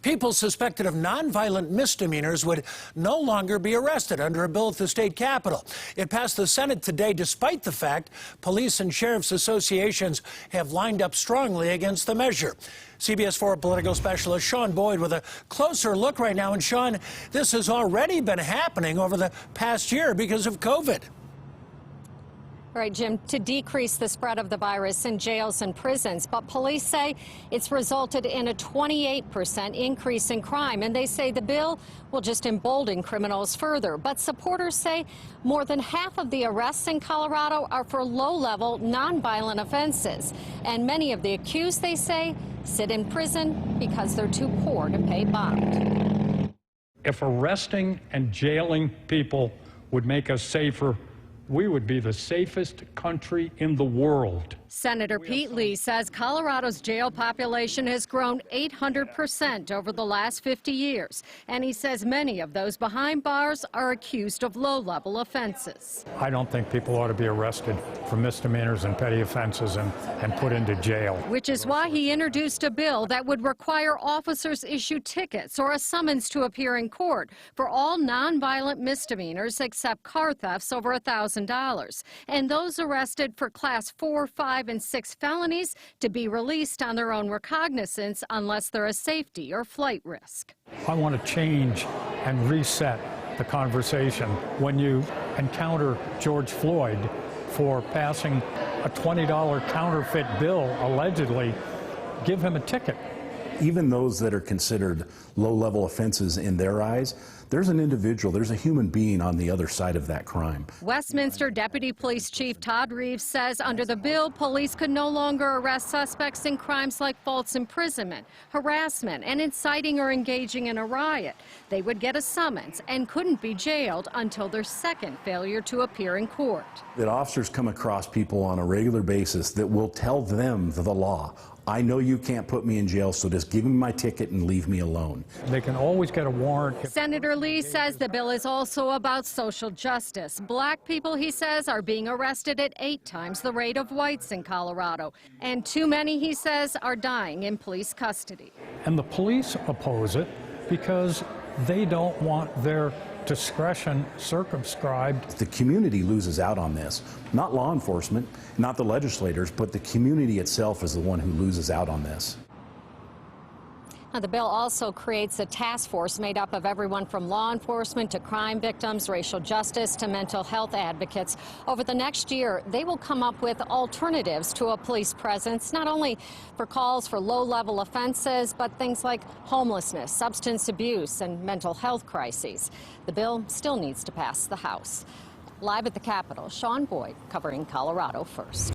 People suspected of nonviolent misdemeanors would no longer be arrested under a bill at the state capitol. It passed the Senate today despite the fact police and sheriff's associations have lined up strongly against the measure. CBS 4 political specialist Sean Boyd with a closer look right now. And Sean, this has already been happening over the past year because of COVID. Right, Jim, to decrease the spread of the virus in jails and prisons. But police say it's resulted in a 28% increase in crime. And they say the bill will just embolden criminals further. But supporters say more than half of the arrests in Colorado are for low-level, nonviolent offenses. And many of the accused, they say, sit in prison because they're too poor to pay bond. If arresting and jailing people would make us safer, we would be the safest country in the world. Senator Pete Lee says Colorado's jail population has grown 800% over the last 50 years. And he says many of those behind bars are accused of low-level offenses. I don't think people ought to be arrested for misdemeanors and petty offenses and put into jail. Which is why he introduced a bill that would require officers issue tickets or a summons to appear in court for all nonviolent misdemeanors except car thefts over $1,000. And those arrested for Class 4, 5, and 6 felonies to be released on their own recognizance unless they're a safety or flight risk. I want to change and reset the conversation. When you encounter George Floyd for passing a $20 counterfeit bill, allegedly, give him a ticket. Even those that are considered low-level offenses in their eyes, there's an individual, there's a human being on the other side of that crime. Westminster Deputy Police Chief Todd Reeves says under the bill, police could no longer arrest suspects in crimes like false imprisonment, harassment, and inciting or engaging in a riot. They would get a summons and couldn't be jailed until their second failure to appear in court. That officers come across people on a regular basis that will tell them the law. I know you can't put me in jail, so just give me my ticket and leave me alone. They can always get a warrant. Senator Lee says the bill is also about social justice. Black people, he says, are being arrested at 8 times the rate of whites in Colorado. And too many, he says, are dying in police custody. And the police oppose it because they don't want their discretion circumscribed. The community loses out on this. Not law enforcement, not the legislators, but the community itself is the one who loses out on this. Now, the bill also creates a task force made up of everyone from law enforcement to crime victims, racial justice to mental health advocates. Over the next year, they will come up with alternatives to a police presence, not only for calls for low-level offenses, but things like homelessness, substance abuse, and mental health crises. The bill still needs to pass the House. Live at the Capitol, Sean Boyd covering Colorado First.